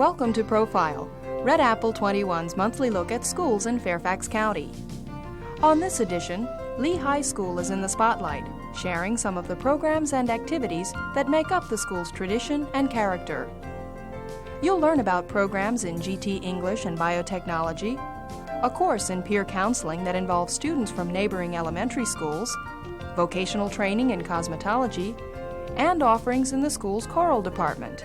Welcome to Profile, Red Apple 21's monthly look at schools in Fairfax County. On this edition, Lee High School is in the spotlight, sharing some of the programs and activities that make up the school's tradition and character. You'll learn about programs in GT English and Biotechnology, a course in peer counseling that involves students from neighboring elementary schools, vocational training in cosmetology, and offerings in the school's choral department.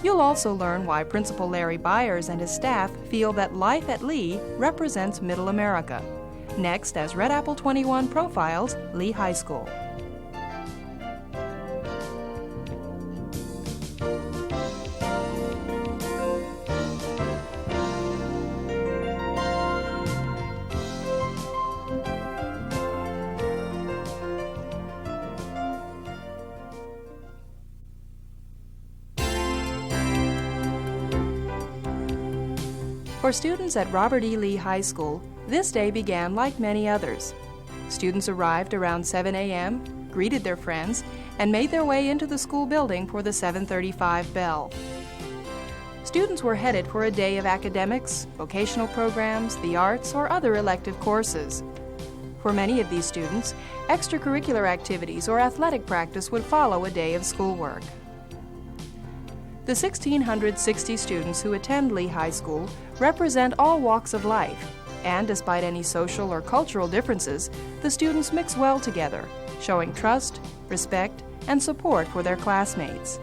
You'll also learn why Principal Larry Byers and his staff feel that life at Lee represents Middle America. Next, as Red Apple 21 profiles Lee High School. For students at Robert E. Lee High School, this day began like many others. Students arrived around 7 a.m., greeted their friends, and made their way into the school building for the 7:35 bell. Students were headed for a day of academics, vocational programs, the arts, or other elective courses. For many of these students, extracurricular activities or athletic practice would follow a day of schoolwork. The 1,660 students who attend Lee High School represent all walks of life, and despite any social or cultural differences, the students mix well together, showing trust, respect, and support for their classmates.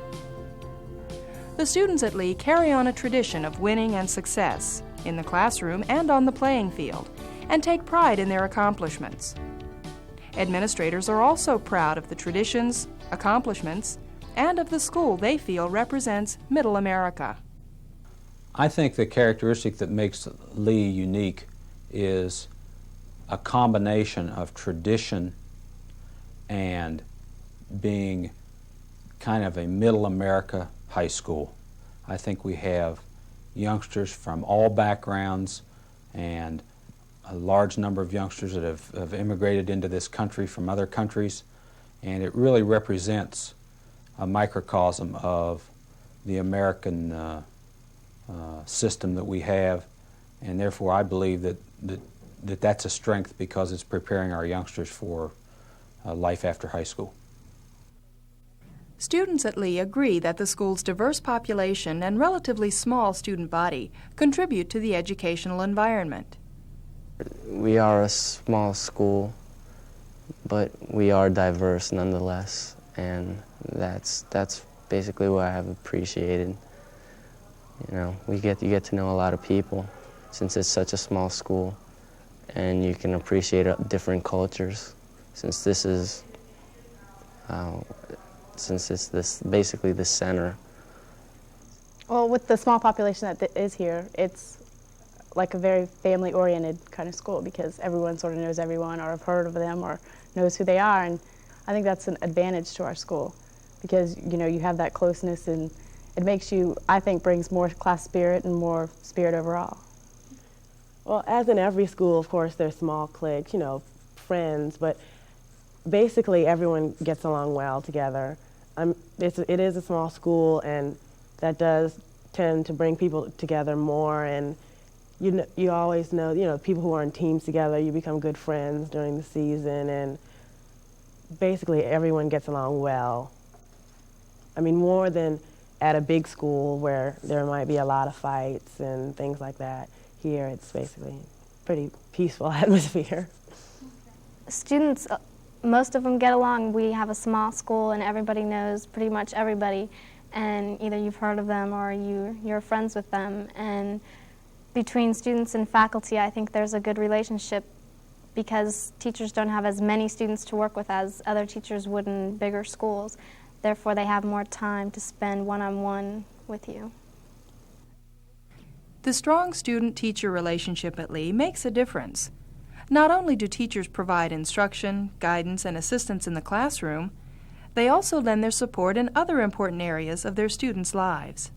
The students at Lee carry on a tradition of winning and success, in the classroom and on the playing field, and take pride in their accomplishments. Administrators are also proud of the traditions, accomplishments, and of the school they feel represents Middle America. I think the characteristic that makes Lee unique is a combination of tradition and being kind of a Middle America high school. I think we have youngsters from all backgrounds and a large number of youngsters that have immigrated into this country from other countries, and it really represents a microcosm of the American system that we have, and therefore I believe that's a strength because it's preparing our youngsters for life after high school. Students at Lee agree that the school's diverse population and relatively small student body contribute to the educational environment. We are a small school, but we are diverse nonetheless, and that's basically what I have appreciated. You know, you get to know a lot of people since it's such a small school, and you can appreciate different cultures since this is basically the center. Well, with the small population that is here, it's like a very family-oriented kind of school because everyone sort of knows everyone or have heard of them or knows who they are, and I think that's an advantage to our school because, you know, you have that closeness and it makes you, I think, brings more class spirit and more spirit overall. Well, as in every school, of course, there's small cliques, you know, friends, but basically everyone gets along well together. It is a small school, and that does tend to bring people together more, and you always know, you know, people who are in teams together, you become good friends during the season, and basically everyone gets along well. I mean, more than at a big school where there might be a lot of fights and things like that. Here it's basically a pretty peaceful atmosphere. Students, most of them get along. We have a small school and everybody knows pretty much everybody, and either you've heard of them or you're friends with them. And between students and faculty, I think there's a good relationship because teachers don't have as many students to work with as other teachers would in bigger schools. Therefore, they have more time to spend one-on-one with you. The strong student-teacher relationship at Lee makes a difference. Not only do teachers provide instruction, guidance, and assistance in the classroom, they also lend their support in other important areas of their students' lives.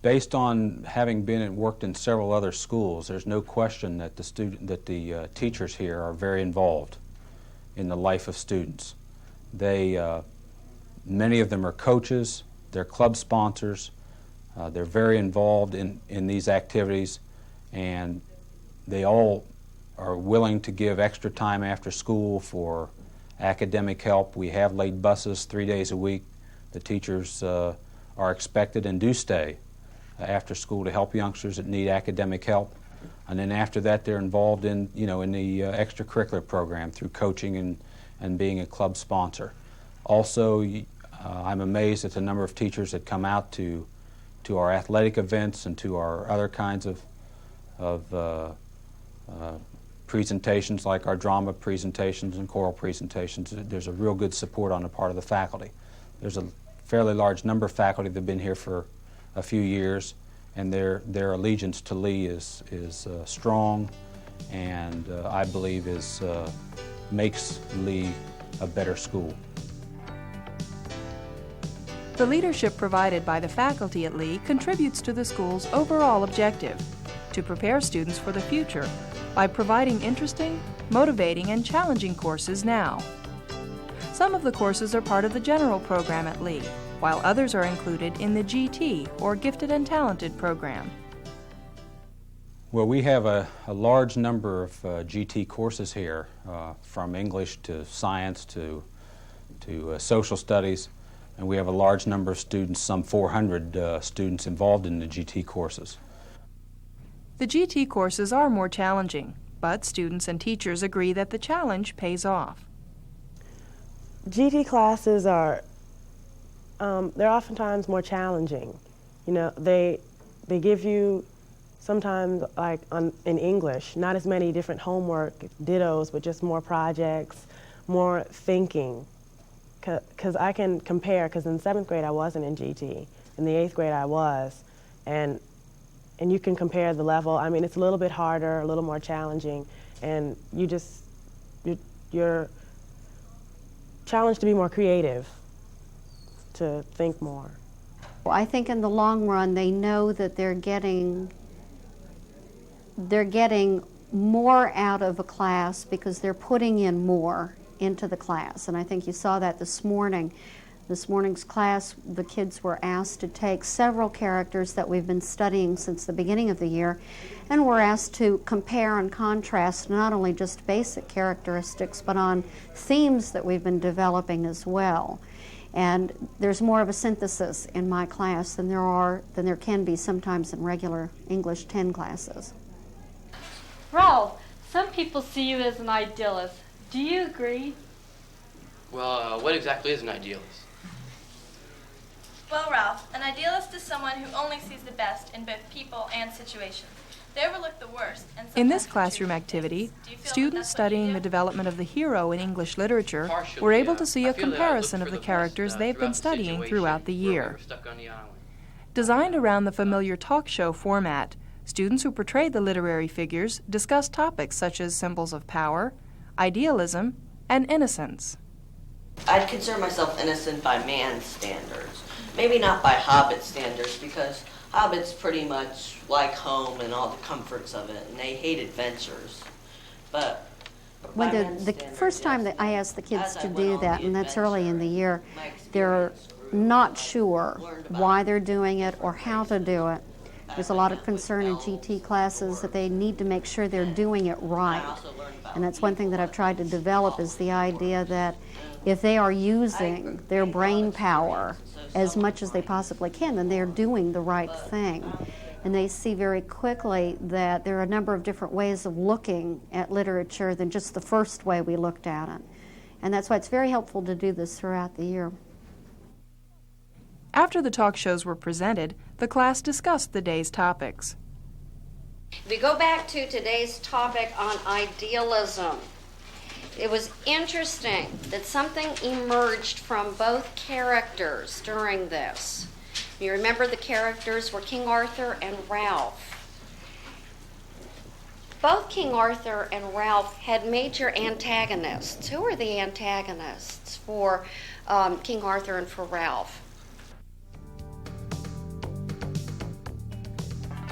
Based on having been and worked in several other schools, there's no question that the teachers here are very involved in the life of students. Many of them are coaches, they're club sponsors, They're very involved in these activities, and they all are willing to give extra time after school for academic help. We have laid buses 3 days a week. The teachers are expected and do stay after school to help youngsters that need academic help. And then after that, they're involved in, in the extracurricular program through coaching and being a club sponsor. Also, I'm amazed at the number of teachers that come out to our athletic events and to our other kinds of presentations, like our drama presentations and choral presentations. There's a real good support on the part of the faculty. There's a fairly large number of faculty that have been here for a few years, and their allegiance to Lee is strong, and I believe makes Lee a better school. The leadership provided by the faculty at Lee contributes to the school's overall objective, to prepare students for the future by providing interesting, motivating, and challenging courses now. Some of the courses are part of the general program at Lee, while others are included in the GT, or Gifted and Talented program. Well, we have a large number of GT courses here, from English to science to social studies, and we have a large number of students, some 400 students involved in the GT courses. The GT courses are more challenging, but students and teachers agree that the challenge pays off. GT classes are, they're oftentimes more challenging. They give you sometimes, like in English, not as many different homework dittos, but just more projects, more thinking. Because I can compare, because in 7th grade I wasn't in GT, in the 8th grade I was, and you can compare the level. I mean, it's a little bit harder, a little more challenging, and you're challenged to be more creative, to think more. I think in the long run they know that they're getting more out of a class because they're putting in more into the class, and I think you saw that this morning. This morning's class, the kids were asked to take several characters that we've been studying since the beginning of the year, and were asked to compare and contrast not only just basic characteristics, but on themes that we've been developing as well. And there's more of a synthesis in my class than there can be sometimes in regular English 10 classes. Ralph, some people see you as an idealist. Do you agree? Well, what exactly is an idealist? Well, Ralph, an idealist is someone who only sees the best in both people and situations. They overlook the worst. And in this classroom activity, students studying the development of the hero in English literature were able to see a comparison of the characters they've been studying throughout the year. Designed around the familiar talk show format, students who portrayed the literary figures discussed topics such as symbols of power, idealism, and innocence. I'd consider myself innocent by man's standards. Maybe not by Hobbit standards, because Hobbits pretty much like home and all the comforts of it, and they hate adventures. But when the first time that I asked the kids to do that, and that's early in the year, they're not sure why they're doing it or how to do it. There's a lot of concern in GT classes that they need to make sure they're doing it right. And that's one thing that I've tried to develop, is the idea that if they are using their brain power as much as they possibly can, then they're doing the right thing. And they see very quickly that there are a number of different ways of looking at literature than just the first way we looked at it. And that's why it's very helpful to do this throughout the year. After the talk shows were presented, the class discussed the day's topics. If we go back to today's topic on idealism, it was interesting that something emerged from both characters during this. You remember the characters were King Arthur and Ralph. Both King Arthur and Ralph had major antagonists. Who were the antagonists for King Arthur and for Ralph?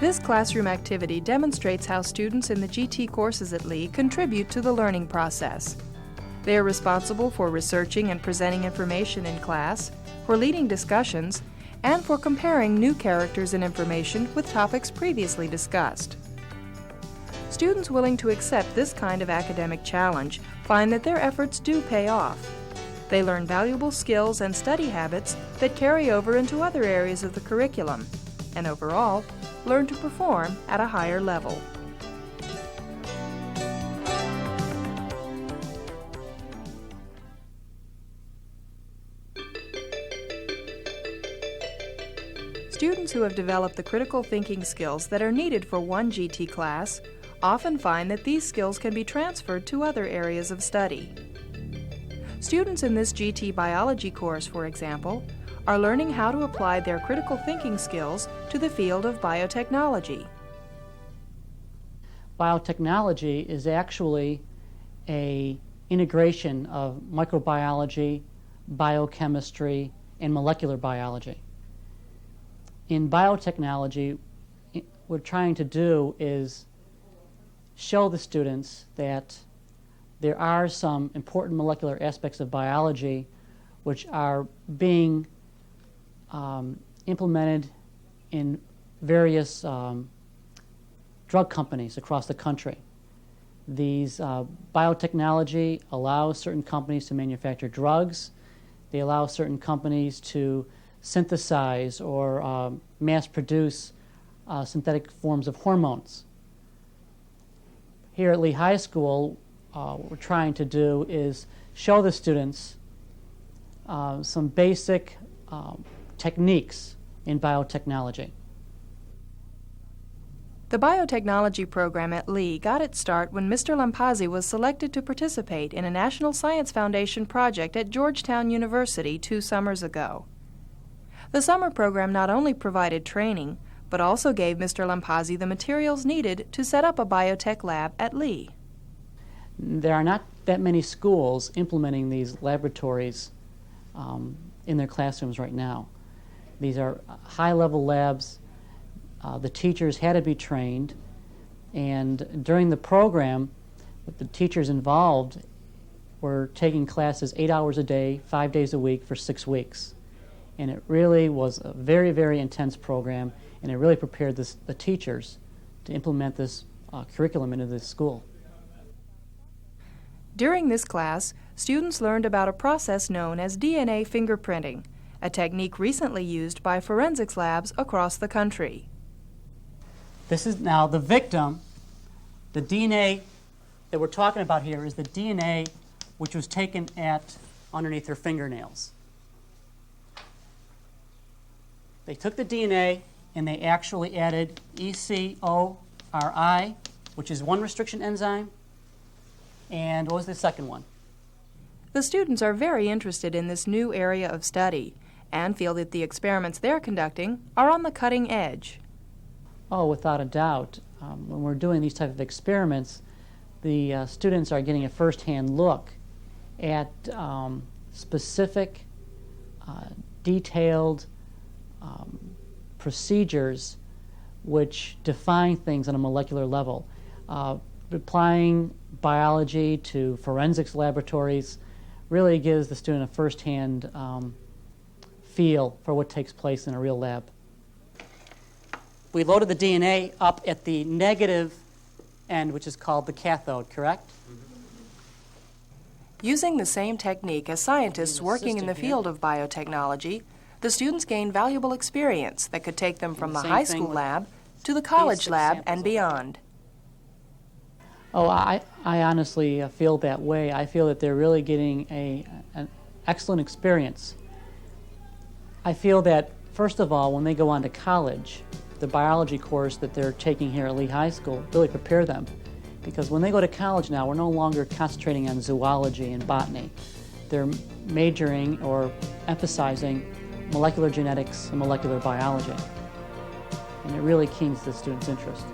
This classroom activity demonstrates how students in the GT courses at Lee contribute to the learning process. They are responsible for researching and presenting information in class, for leading discussions, and for comparing new characters and information with topics previously discussed. Students willing to accept this kind of academic challenge find that their efforts do pay off. They learn valuable skills and study habits that carry over into other areas of the curriculum, and overall, learn to perform at a higher level. Students who have developed the critical thinking skills that are needed for one GT class often find that these skills can be transferred to other areas of study. Students in this GT biology course, for example, are learning how to apply their critical thinking skills to the field of biotechnology. Biotechnology is actually an integration of microbiology, biochemistry, and molecular biology. In biotechnology, what we're trying to do is show the students that there are some important molecular aspects of biology which are being implemented in various drug companies across the country. These biotechnology allows certain companies to manufacture drugs. They allow certain companies to synthesize or mass produce synthetic forms of hormones. Here at Lee High School, what we're trying to do is show the students some basic techniques in biotechnology. The biotechnology program at Lee got its start when Mr. Lampazzi was selected to participate in a National Science Foundation project at Georgetown University 2 summers ago. The summer program not only provided training, but also gave Mr. Lampazzi the materials needed to set up a biotech lab at Lee. There are not that many schools implementing these laboratories in their classrooms right now. These are high-level labs. The teachers had to be trained, and during the program, the teachers involved were taking classes 8 hours a day, 5 days a week for 6 weeks. And it really was a very, very intense program, and it really prepared the teachers to implement this curriculum into this school. During this class, students learned about a process known as DNA fingerprinting, a technique recently used by forensics labs across the country. This is now the victim. The DNA that we're talking about here is the DNA which was taken underneath her fingernails. They took the DNA and they actually added ECORI, which is one restriction enzyme, and what was the second one? The students are very interested in this new area of study and feel that the experiments they're conducting are on the cutting edge. Oh, without a doubt. When we're doing these type of experiments, the students are getting a first-hand look at specific, detailed procedures which define things on a molecular level. Applying biology to forensics laboratories really gives the student a first-hand feel for what takes place in a real lab. We loaded the DNA up at the negative end, which is called the cathode, correct? Using the same technique as scientists working in the field of biotechnology, the students gain valuable experience that could take them from the high school lab to the college lab and beyond. Oh, I honestly feel that way. I feel that they're really getting an excellent experience. I feel that, first of all, when they go on to college, the biology course that they're taking here at Lee High School really prepare them. Because when they go to college now, we're no longer concentrating on zoology and botany. They're majoring or emphasizing molecular genetics and molecular biology. And it really keens the students' interest.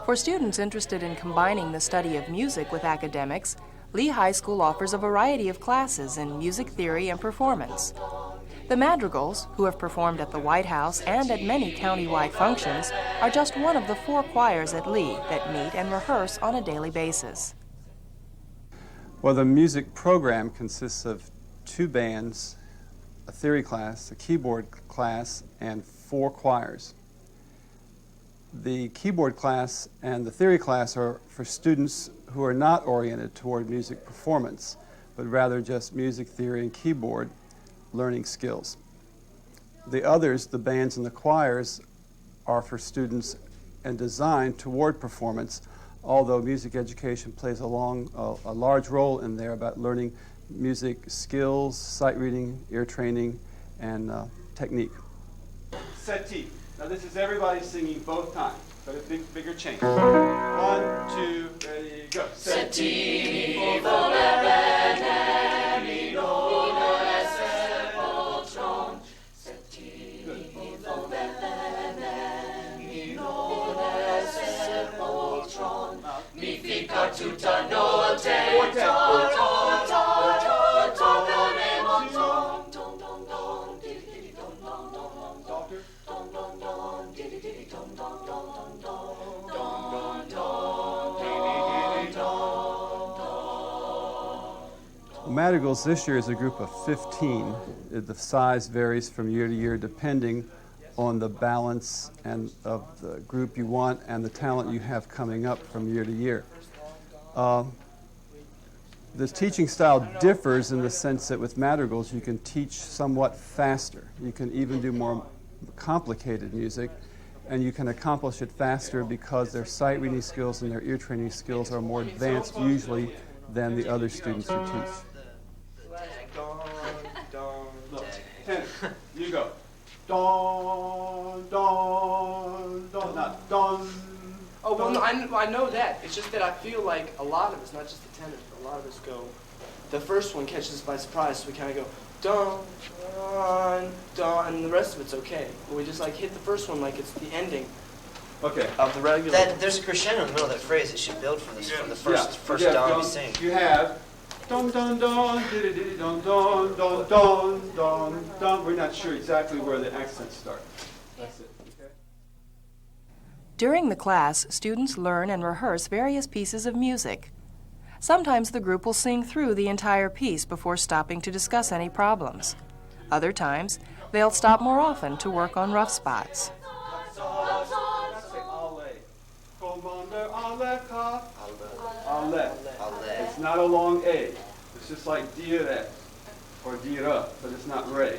For students interested in combining the study of music with academics, Lee High School offers a variety of classes in music theory and performance. The Madrigals, who have performed at the White House and at many county-wide functions, are just one of the 4 choirs at Lee that meet and rehearse on a daily basis. Well, the music program consists of 2 bands, a theory class, a keyboard class, and 4 choirs. The keyboard class and the theory class are for students who are not oriented toward music performance, but rather just music theory and keyboard learning skills. The others, the bands and the choirs, are for students and designed toward performance, although music education plays a large role in there about learning music skills, sight reading, ear training, and technique. Settee. Now this is everybody singing both times, but a bigger change. 1, 2, ready, go. Settee, mi, do, re, re, mi, do, re, se, po, tron. Settee, mi, do, re, re, mi, do, re, se, po, tron. Mi, fica, tuta, note, to, to, to, to, to, re, mo, ton. Madrigals this year is a group of 15. The size varies from year to year depending on the balance and of the group you want and the talent you have coming up from year to year. The teaching style differs in the sense that with madrigals you can teach somewhat faster. You can even do more complicated music, and you can accomplish it faster because their sight reading skills and their ear training skills are more advanced usually than the other students who teach. Look, tenor, you go. Don, don, don, not don. Oh, well, no, I know that. It's just that I feel like a lot of us, not just the tenors, but a lot of us go, the first one catches us by surprise, so we kind of go, don, don, don, and the rest of it's okay. But we just like hit the first one like it's the ending of the regular. There's a crescendo in the middle of that phrase. It should build from the first don we sing. You have don, don, don, diddy, don, don, don, don, don, don. We're not sure exactly where the accents start. That's it. Okay? During the class, students learn and rehearse various pieces of music. Sometimes the group will sing through the entire piece before stopping to discuss any problems. Other times, they'll stop more often to work on rough spots. It's not a long A. It's just like dire or dira, but it's not re.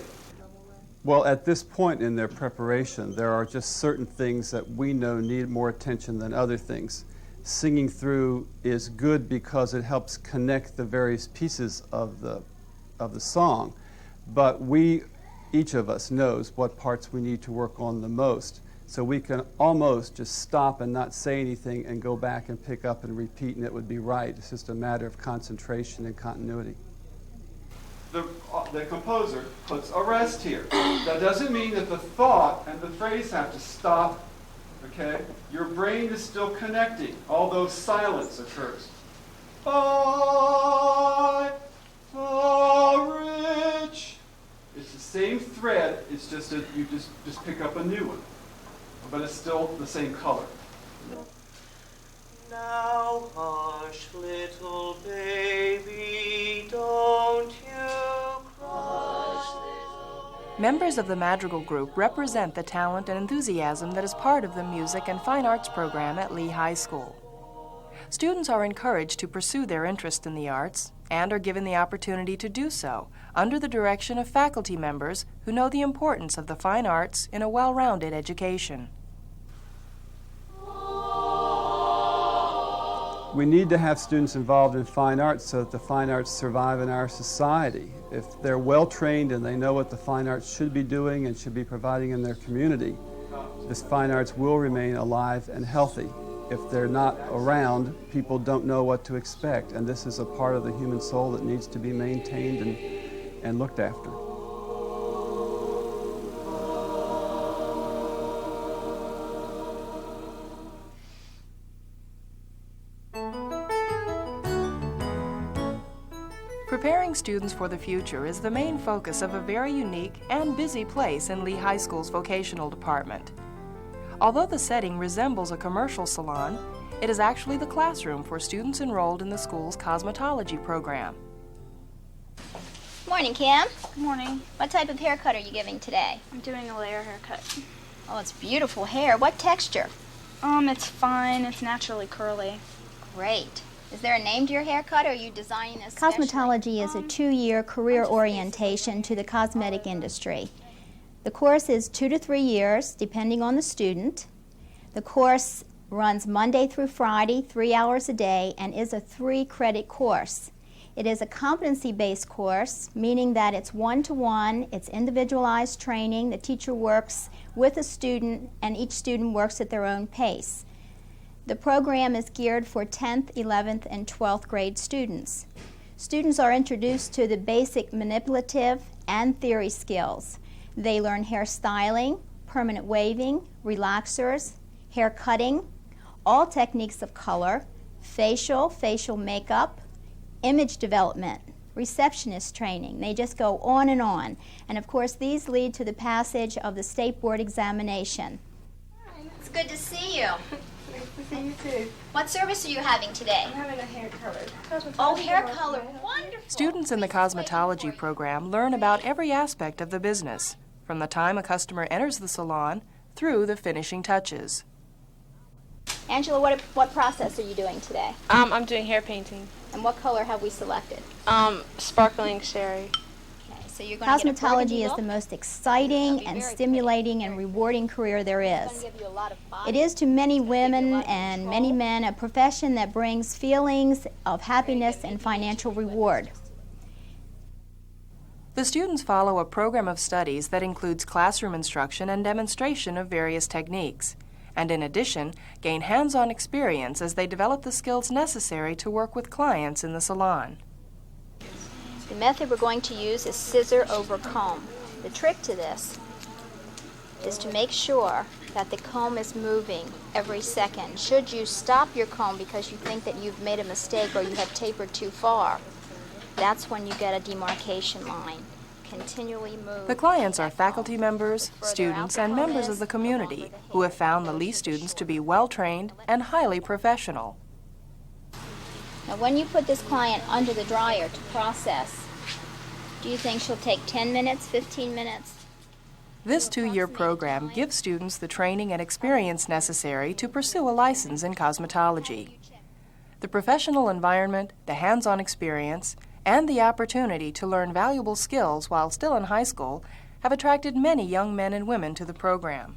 Well, at this point in their preparation, there are just certain things that we know need more attention than other things. Singing through is good because it helps connect the various pieces of the song, but each of us knows what parts we need to work on the most. So we can almost just stop and not say anything and go back and pick up and repeat, and it would be right. It's just a matter of concentration and continuity. The composer puts a rest here. That doesn't mean that the thought and the phrase have to stop, okay? Your brain is still connecting, although silence occurs. I, rich. It's the same thread, it's just that you just pick up a new one. But it's still the same color. Now hush, little baby, don't you cry. Members of the Madrigal Group represent the talent and enthusiasm that is part of the music and fine arts program at Lee High School. Students are encouraged to pursue their interest in the arts and are given the opportunity to do so under the direction of faculty members who know the importance of the fine arts in a well-rounded education. We need to have students involved in fine arts so that the fine arts survive in our society. If they're well trained and they know what the fine arts should be doing and should be providing in their community, this fine arts will remain alive and healthy. If they're not around, people don't know what to expect, and this is a part of the human soul that needs to be maintained and looked after. Preparing preparing students for the future is the main focus of a very unique and busy place in Lee High School's vocational department. Although the setting resembles a commercial salon, it is actually the classroom for students enrolled in the school's cosmetology program. Morning, Kim. Good morning. What type of haircut are you giving today? I'm doing a layer haircut. Oh, it's beautiful hair. What texture? It's fine. It's naturally curly. Great. Is there a name to your haircut, or are you designing this Cosmetology is a 2-year career orientation to the cosmetic industry. The course is 2 to 3 years, depending on the student. The course runs Monday through Friday, 3 hours a day, and is a 3-credit course. It is a competency-based course, meaning that it's one-to-one, it's individualized training. The teacher works with a student, and each student works at their own pace. The program is geared for 10th, 11th, and 12th grade students. Students are introduced to the basic manipulative and theory skills. They learn hair styling, permanent waving, relaxers, hair cutting, all techniques of color, facial makeup, image development, receptionist training. They just go on. And of course, these lead to the passage of the state board examination. It's good to see you. Nice to see you too. What service are you having today? I'm having a hair color. Oh, hair color. Wonderful. Students in the cosmetology program learn about every aspect of the business, from the time a customer enters the salon through the finishing touches. Angela, what process are you doing today? I'm doing hair painting. And what color have we selected? Sparkling sherry. Okay, so you're going to get a Cosmetology is the most exciting and stimulating and rewarding career there is. It is to many women and many men a profession that brings feelings of happiness and financial reward. The students follow a program of studies that includes classroom instruction and demonstration of various techniques, and in addition, gain hands-on experience as they develop the skills necessary to work with clients in the salon. The method we're going to use is scissor over comb. The trick to this is to make sure that the comb is moving every second. Should you stop your comb because you think that you've made a mistake or you have tapered too far, that's when you get a demarcation line. Continually move. The clients are faculty members, students, and members of the community who have found the Lee students to be well-trained and highly professional. Now, when you put this client under the dryer to process, do you think she'll take 10 minutes, 15 minutes? This 2-year program gives students the training and experience necessary to pursue a license in cosmetology. The professional environment, the hands-on experience, and the opportunity to learn valuable skills while still in high school have attracted many young men and women to the program.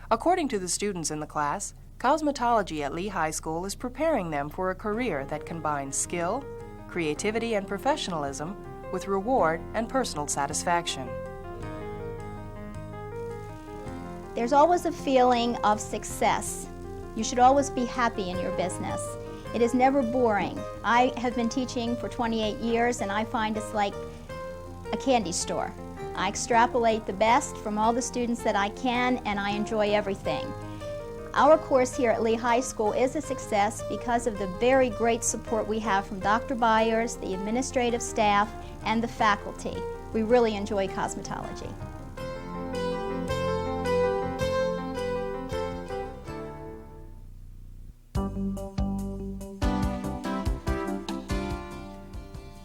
According to the students in the class, cosmetology at Lee High School is preparing them for a career that combines skill, creativity, and professionalism with reward and personal satisfaction. There's always a feeling of success. You should always be happy in your business. It is never boring. I have been teaching for 28 years, and I find it's like a candy store. I extrapolate the best from all the students that I can, and I enjoy everything. Our course here at Lee High School is a success because of the very great support we have from Dr. Byers, the administrative staff, and the faculty. We really enjoy cosmetology.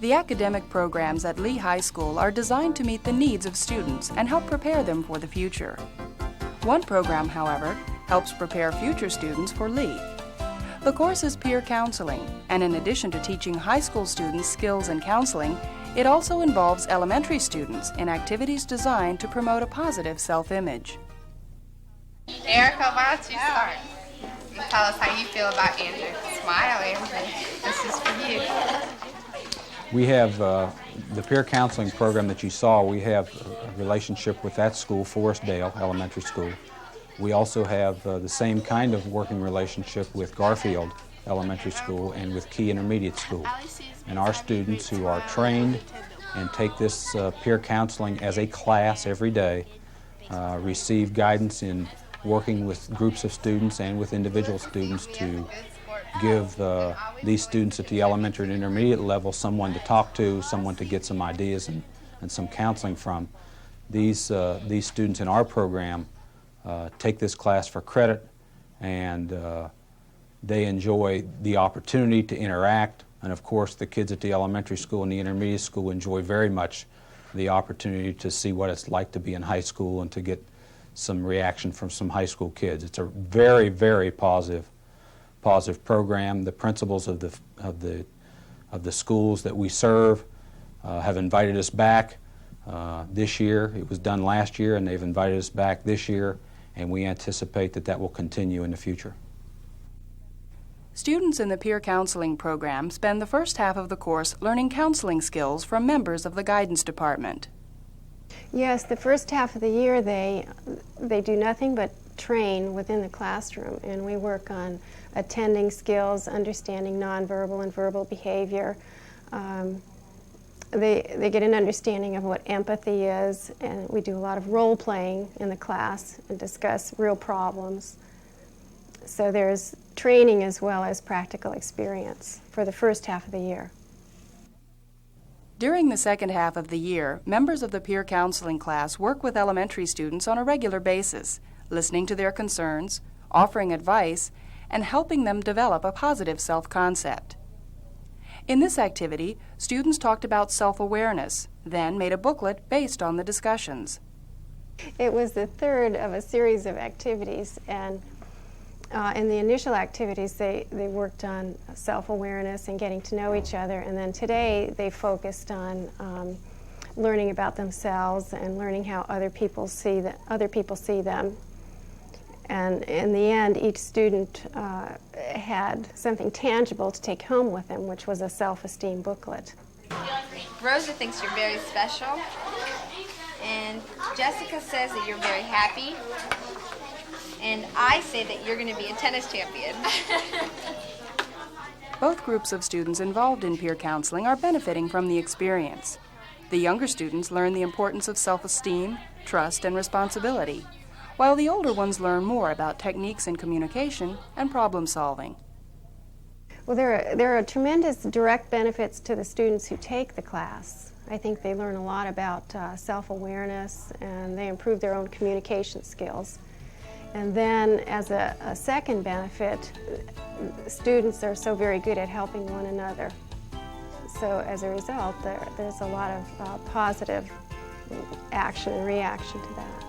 The academic programs at Lee High School are designed to meet the needs of students and help prepare them for the future. One program, however, helps prepare future students for Lee. The course is peer counseling, and in addition to teaching high school students skills in counseling, it also involves elementary students in activities designed to promote a positive self-image. Erica, why don't you start? And tell us how you feel about Andrew. Smile, Andrew. This is for you. We have the peer counseling program that you saw. We have a relationship with that school, Forestdale Elementary School. We also have the same kind of working relationship with Garfield Elementary School and with Key Intermediate School. And our students who are trained and take this peer counseling as a class every day receive guidance in working with groups of students and with individual students to give these students at the elementary and intermediate level someone to talk to, someone to get some ideas and some counseling from. These students in our program take this class for credit, and they enjoy the opportunity to interact. And of course, the kids at the elementary school and the intermediate school enjoy very much the opportunity to see what it's like to be in high school and to get some reaction from some high school kids. It's a very, very positive program. The principals of the schools that we serve have invited us back this year. It was done last year, and they've invited us back this year, and we anticipate that that will continue in the future. Students in the peer counseling program spend the first half of the course learning counseling skills from members of the guidance department. Yes, the first half of the year they do nothing but train within the classroom, and we work on attending skills, understanding nonverbal and verbal behavior. They get an understanding of what empathy is, and we do a lot of role playing in the class and discuss real problems. So there's training as well as practical experience for the first half of the year. During the second half of the year, members of the peer counseling class work with elementary students on a regular basis, listening to their concerns, offering advice, and helping them develop a positive self-concept. In this activity, students talked about self-awareness, then made a booklet based on the discussions. It was the third of a series of activities, and in the initial activities, they worked on self-awareness and getting to know each other, and then today they focused on learning about themselves and learning how other people see them. And in the end, each student had something tangible to take home with them, which was a self-esteem booklet. Rosa thinks you're very special, and Jessica says that you're very happy. And I say that you're going to be a tennis champion. Both groups of students involved in peer counseling are benefiting from the experience. The younger students learn the importance of self-esteem, trust, and responsibility, while the older ones learn more about techniques in communication and problem solving. Well, there are tremendous direct benefits to the students who take the class. I think they learn a lot about self-awareness, and they improve their own communication skills. And then, as a second benefit, students are so very good at helping one another. So as a result, there's a lot of positive action and reaction to that.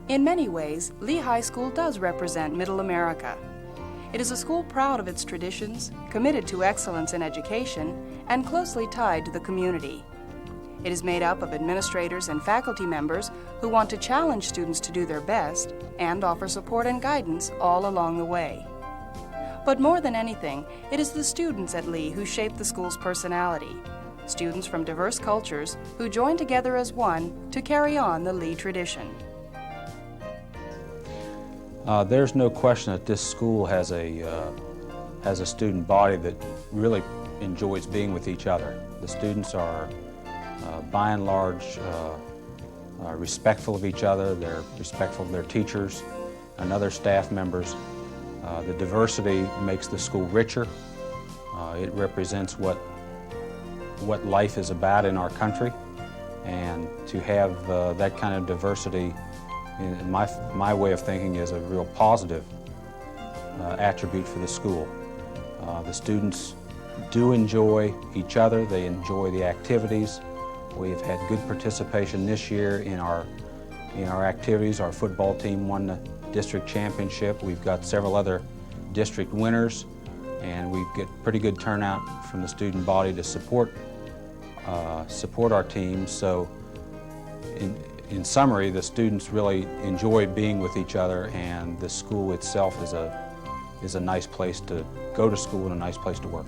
In many ways, Lee High School does represent Middle America. It is a school proud of its traditions, committed to excellence in education, and closely tied to the community. It is made up of administrators and faculty members who want to challenge students to do their best and offer support and guidance all along the way. But more than anything, it is the students at Lee who shape the school's personality. Students from diverse cultures who join together as one to carry on the Lee tradition. There's no question that this school has a student body that really enjoys being with each other. The students are, by and large, respectful of each other. They're respectful of their teachers and other staff members. The diversity makes the school richer. It represents what life is about in our country, and to have that kind of diversity, in my way of thinking, is a real positive attribute for the school. The students do enjoy each other. They enjoy the activities. We've had good participation this year in our activities. Our football team won the district championship. We've got several other district winners, and we get pretty good turnout from the student body to support our teams. So in summary, the students really enjoy being with each other, and the school itself is a nice place to go to school and a nice place to work.